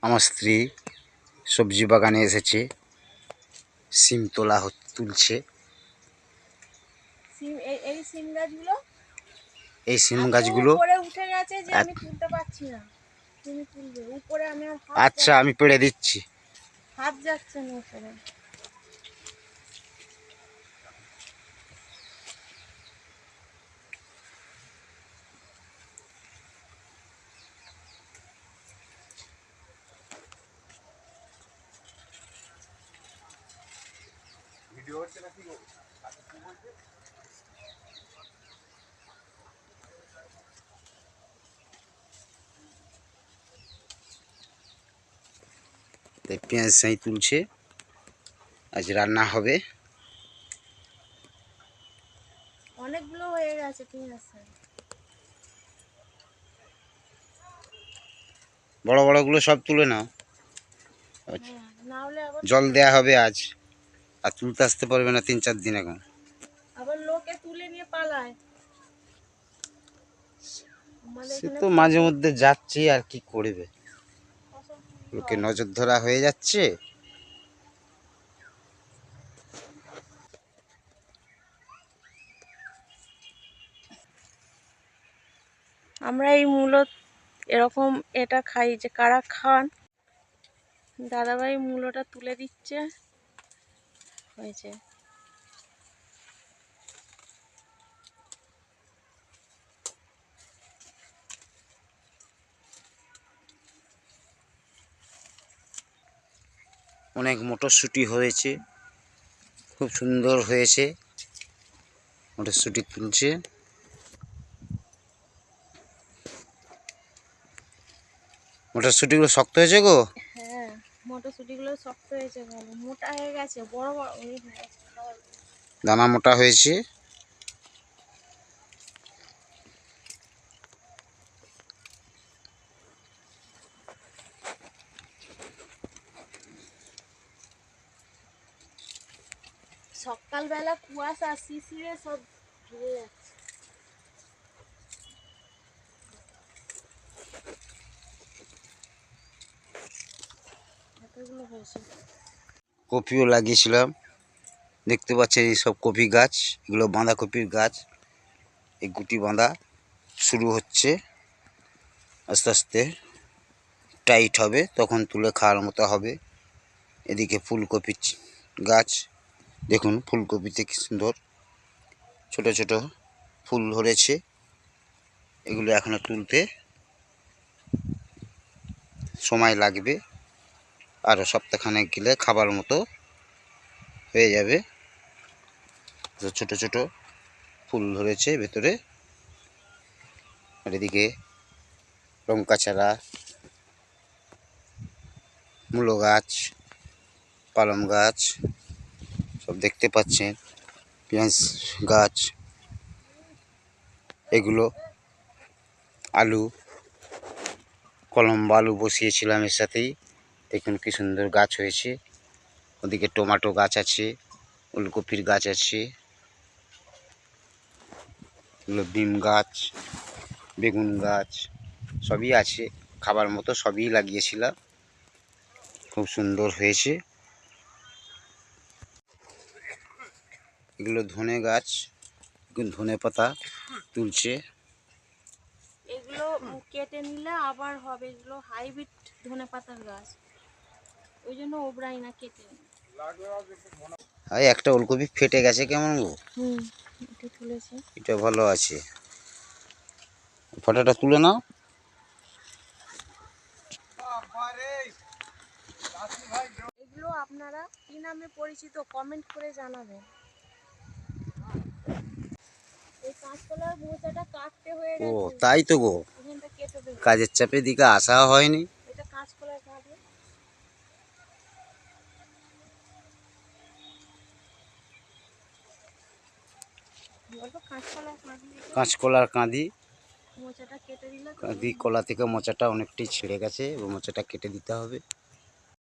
আমার স্ত্রী সবজি বাগানে এসেছে, সিম তুলছে। এই সিম গাছগুলো আচ্ছা আমি পেড়ে দিচ্ছি। হাত যাচ্ছে না উপরে। পেঁয়াজ সাই তুলছে, আজ রান্না হবে। অনেকগুলো হয়ে গেছে পেঁয়াজ সাই। বড় বড়গুলো সব তুলে নাও, না হলে আবার জল দেয়া হবে আজ, আর তুলতে আসতে পারবে না 3-4 দিন এখন। আবার লোকে তুলে নিয়ে পালায়। সে তো মাঝে মধ্যে যাচ্ছে, আর কি করবে, লোকে নজর ধরা হয়ে যাচ্ছে। আমরা এই মূলো এরকম এটা খাই, যে কারা খান। দাদাভাই মূলোটা তুলে দিচ্ছে, হয়েছে। অনেক মটরশুঁটি হয়েছে, খুব সুন্দর হয়েছে। মটরশুঁটি তুলছে। মটরশুঁটিগুলো শক্ত হয়েছে গো। হ্যাঁ, মটরশুঁটিগুলো শক্ত হয়েছে, ভালো মোটা হয়ে গেছে, বড় বড় হয়ে গেছে, দানা মোটা হয়েছে। সকালবেলা কুয়াশা শিশিরে সব ধুয়ে যাচ্ছে। এতগুলো হয়েছে। কপিও লাগিয়েছিলাম, দেখতে পাচ্ছেন এই সব কপি গাছ, এগুলো বাঁধাকপির গাছ। এই গুটি বাঁধা শুরু হচ্ছে, আস্তে আস্তে টাইট হবে, তখন তুলে খাওয়ার মতো হবে। এদিকে ফুলকপি গাছ, দেখুন ফুলকপিতে কি সুন্দর ছোট ছোট ফুল ধরেছে। এগুলো এখনো তুলতে সময় লাগবে, আরও সপ্তাহখানেক গেলে খাবার মতো হয়ে যাবে। ছোট ছোট ফুল ধরেছে ভেতরে। আর এদিকে লঙ্কা চারা, মূলো গাছ, পালং গাছ সব দেখতে পাচ্ছেন, পেঁয়াজ গাছ, এগুলো আলু, কলম্বা আলু বসিয়েছিলাম এর সাথেই, দেখুন কি সুন্দর গাছ হয়েছে। ওদিকে টমেটো গাছ আছে, ফুলকপির গাছ আছে, বিম গাছ, বেগুন গাছ সবই আছে, খাবার মতো সবই লাগিয়েছিলাম, খুব সুন্দর হয়েছে। এগুলো ধনে গাছ, ধনে পাতা তুলছে। এগুলো কেটে নিলে আবার হবে, এগুলো হাইব্রিড ধনেপাতার গাছ, ওই জন্য ওবরাই না কেটে। আর একটা ওলকপি ফেটে গেছে কেমন গো। এটা তুলেছে, এটা ভালো আছে, ফটোটা তুলে নাও। এগুলো আপনারা কি নামে পরিচিত কমেন্ট করে জানাবেন। এই কাঁচকলার মোচাটা কাটতে হয়ে ও গেছে, তাই তো গো, এখানটা কেটে দেবো। কাজের চাপে দিকে আসা হয়নি। এটা কাঁচকলার কাঁদে। কাঁচকলার কাঁদি, মোচাটা কেটে দিলে কাঁদি কলা থেকে মোচাটা অনেকটাই ছিঁড়ে গেছে, মোচাটা কেটে দিতে হবে।